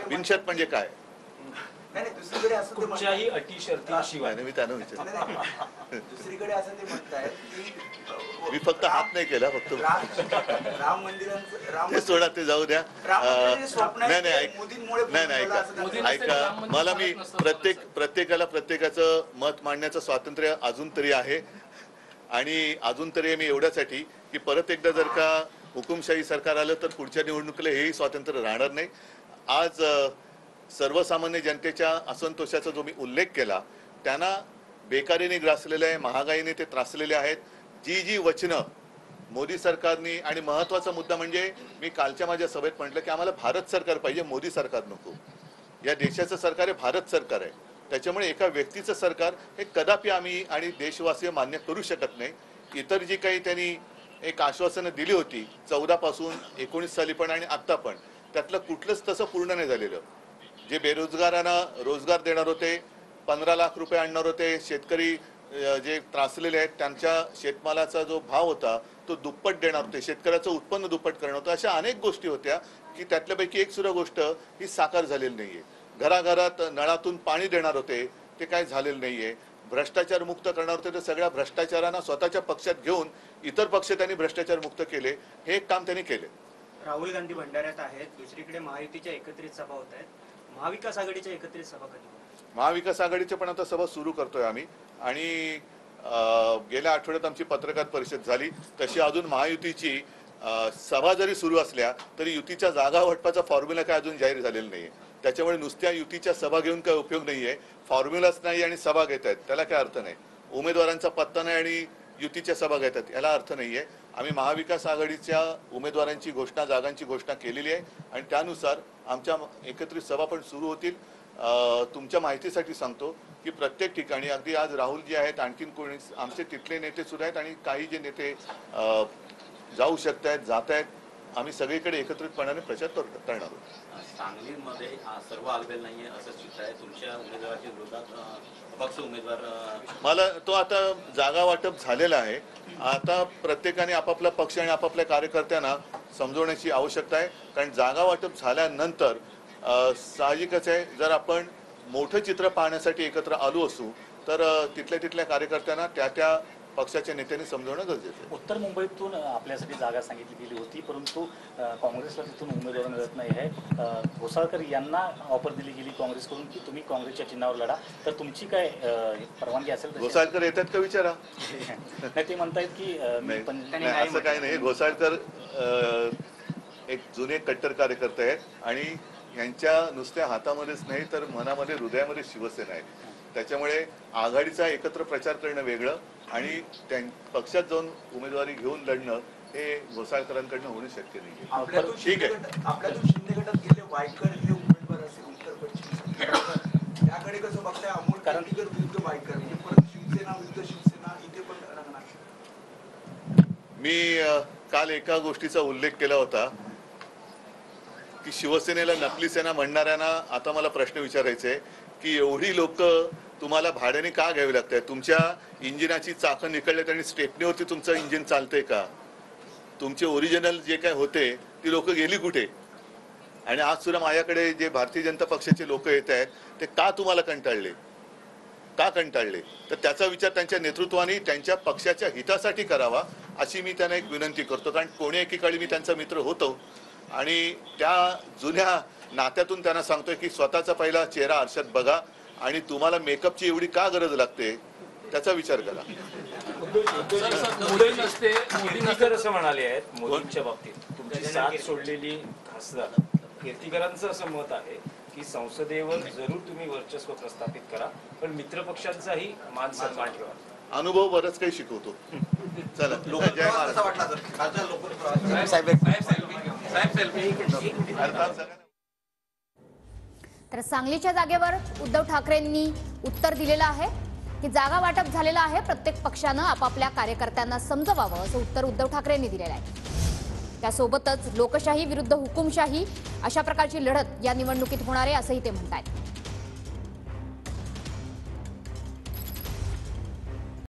बिनशर्त म्हणजे काय? नाही दुसरीकडे असं कुठच्याही अटी शर्तीशिवाय मी त्यांना विचारलं. दुसरीकडे असं ते म्हणतायत की मी फक्त हात नाही केला, फक्त राम मंदिरांचं ते सोडा, ते जाऊ द्या. नाही ऐका, मला मी प्रत्येकाला प्रत्येकाचं मत मांडण्याचं स्वातंत्र्य अजून तरी आहे. आणि अजून तरी मी एवढ्यासाठी की परत एकदा जर का हुकुमशाही सरकार आलं तर पुढच्या निवडणुकीला हेही स्वातंत्र्य राहणार नाही. आज सर्वसामान्य जनतेच्या असंतोषाचा जो मी उल्लेख केला, त्यांना बेकारीने ग्रासलेले आहे, महागाईने ते त्रासलेले आहेत. जी वचनं मोदी सरकारने, आणि महत्त्वाचा मुद्दा म्हणजे मी कालच्या माझ्या सभेत म्हटलं की आम्हाला भारत सरकार पाहिजे, मोदी सरकार नको. या देशाचं सरकार हे भारत सरकार आहे. त्याच्यामुळे एका व्यक्तीचं सरकार हे कदापि आम्ही आणि देशवासी मान्य करू शकत नाही. इतर जी काही त्यांनी एक आश्वासनं दिली होती 14 पासून 19 साली पण आणि आत्ता पण, त्यातलं कुठलंच तसं पूर्ण नाही झालेलं. जे बेरोजगारांना रोजगार देणार होते, 15 लाख रुपये आणणार होते, शेतकरी जे त्रासलेले आहेत त्यांच्या शेतमालाचा जो भाव होता तो दुप्पट देणार होते, शेतकऱ्याचं उत्पन्न दुप्पट करणार होतं. अशा अनेक गोष्टी होत्या की त्यातल्यापैकी एक सुद्धा गोष्ट ही साकार झालेली नाहीये. घराघरात नळातून पाणी देणार होते, ते काय झालेलं नाहीये. भ्रष्टाचार मुक्त करणार होते, तर सगळ्या भ्रष्टाचारांना स्वतःच्या पक्षात घेऊन इतर पक्ष त्यांनी भ्रष्टाचार मुक्त केले. हे एक काम त्यांनी केले. राहुल गांधी भंडाऱ्यात आहेत, दुसरीकडे महायुतीच्या एकत्रित सभा होत आहेत. महाविकास आघाडीच्या एकत्रित सभा कधी? महाविकास आघाडीच्या पण आता सभा सुरू करतोय आम्ही. आणि गेल्या आठवड्यात आमची पत्रकार परिषद झाली. तशी अजून महायुतीची सभा जरी सुरू असल्या तरी युतीच्या जागा वाटपाचा फॉर्म्युला काय अजून जाहीर झालेला नाहीये. त्याच्यामुळे नुसत्या युतीच्या सभा घेऊन काय उपयोग नाहीये. फॉर्म्युलाच नाही आणि सभा घेत आहेत, त्याला काय अर्थ नाही. उमेदवारांचा पत्ता नाही आणि युतीच्या सभा घेतात, याला अर्थ नाहीये. आम्ही महाविकास आघाडीच्या उमेदवारांची घोषणा, जागांची घोषणा केलेली आहे आणि त्यानुसार आमच्या एकत्रित सभा पण सुरू होतील. तुमच्या माहितीसाठी सांगतो की प्रत्येक ठिकाणी, अगदी आज राहुलजी आहेत, आणखीन कोणी आमचे तिथले नेते सुद्धा आहेत आणि काही जे नेते जाऊ शकत आहेत, जात आहेत, आम्ही सगळीकडे एकत्रितपणाने प्रचार करणार आहोत. सांगलीमध्ये सर्व आलबेल नाहीये असं चित्र आहे. तुमच्या उमेदवाराच्या विरोधात अपक्ष उमेदवार, मला तो आता जागा वाटप झालेला आहे. आता प्रत्येकाने आपापला पक्ष आणि आपापल्या कार्यकर्त्यांना समजवण्याची आवश्यकता आहे. कारण जागा वाटप झाल्यानंतर साहजिकच आहे, जर आपण मोठं चित्र पाहण्यासाठी एकत्र आलो असू तर तिथल्या कार्यकर्त्यांना त्या पक्षाच्या नेत्यांनी समजवणं गरजेचं आहे. उत्तर मुंबईतून आपल्यासाठी जागा सांगितली गेली होती, परंतु काँग्रेसला तिथून उमेदवार मिळत नाही आहे. घोसाळकर यांना ऑफर दिली गेली काँग्रेसकडून की तुम्ही काँग्रेसच्या चिन्हावर लढा, तर तुमची काय परवानगी असेल? घोसाळकर येतात का विचारा. नाही, ते म्हणतायत की असं काही नाही. घोसाळकर एक जुने कट्टर कार्यकर्ते आहेत आणि यांच्या नुसत्या हातामध्येच नाही तर मनामध्ये, हृदयामध्ये शिवसेना आहे. त्याच्यामुळे आघाडीचा एकत्र प्रचार करणं वेगळं आणि पक्षात जाऊन उमेदवारी घेऊन लढणं हे घोसाळकरांकडनं होणं शक्य नाही. ठीक आहे. आपल्यातून शिंदे गटात गेले वायकर हे उमेदवार असेल उत्तर पश्चिम, त्याकडे कसं बघताय? अमोल कांतीकर विरुद्ध वायकर, म्हणजे परत शिवसेना विरुद्ध शिवसेना इथे पण रंगणार. मी काल एका गोष्टीचा उल्लेख केला होता की शिवसेनेला नकली सेना म्हणणाऱ्यांना आता मला प्रश्न विचारायचे की एवढी लोक तुम्हाला भाड्याने का घ्यावी लागतात? तुमच्या इंजिनाची चाकं निकळल्यात आणि स्टेपनीवरती तुमचं इंजिन चालतंय का? तुमचे ओरिजिनल जे काय होते ती लोक गेली कुठे? आणि आज सुद्धा माझ्याकडे जे भारतीय जनता पक्षाचे लोक येत आहेत ते का तुम्हाला कंटाळले, का कंटाळले? तर त्याचा विचार त्यांच्या नेतृत्वाने त्यांच्या पक्षाच्या हितासाठी करावा अशी मी त्यांना एक विनंती करतो. कारण कोणी एकेकाळी मी त्यांचा मित्र होतो आणि त्या जुन्या नात्यातून त्यांना सांगतोय की स्वतःचा पहिला चेहरा आरशात बघा आणि तुम्हाला मेकअपची एवढी का गरज लागते त्याचा विचार करा. कीर्तीकर असं म्हणाले आहेत मोदींच्या बाबतीत तुमची साथ सोडलेली खासदार. कीर्तीकरांचं असं मत आहे की संसदेवर जरूर तुम्ही वर्चस्व प्रस्थापित करा, पण मित्रपक्षांचाही मान सन्मान ठेवा. अनुभव बरंच काही शिकवतो. चला लोक जय तर सांगलीच्या जागेवर उद्धव ठाकरेंनी उत्तर दिलेलं आहे की जागा वाटप झालेलं आहे, प्रत्येक पक्षानं आपापल्या कार्यकर्त्यांना समजवावं असं उत्तर उद्धव ठाकरेंनी दिलेलं आहे. त्यासोबतच लोकशाही विरुद्ध हुकुमशाही अशा प्रकारची लढत या निवडणुकीत होणार आहे असंही ते म्हणतात.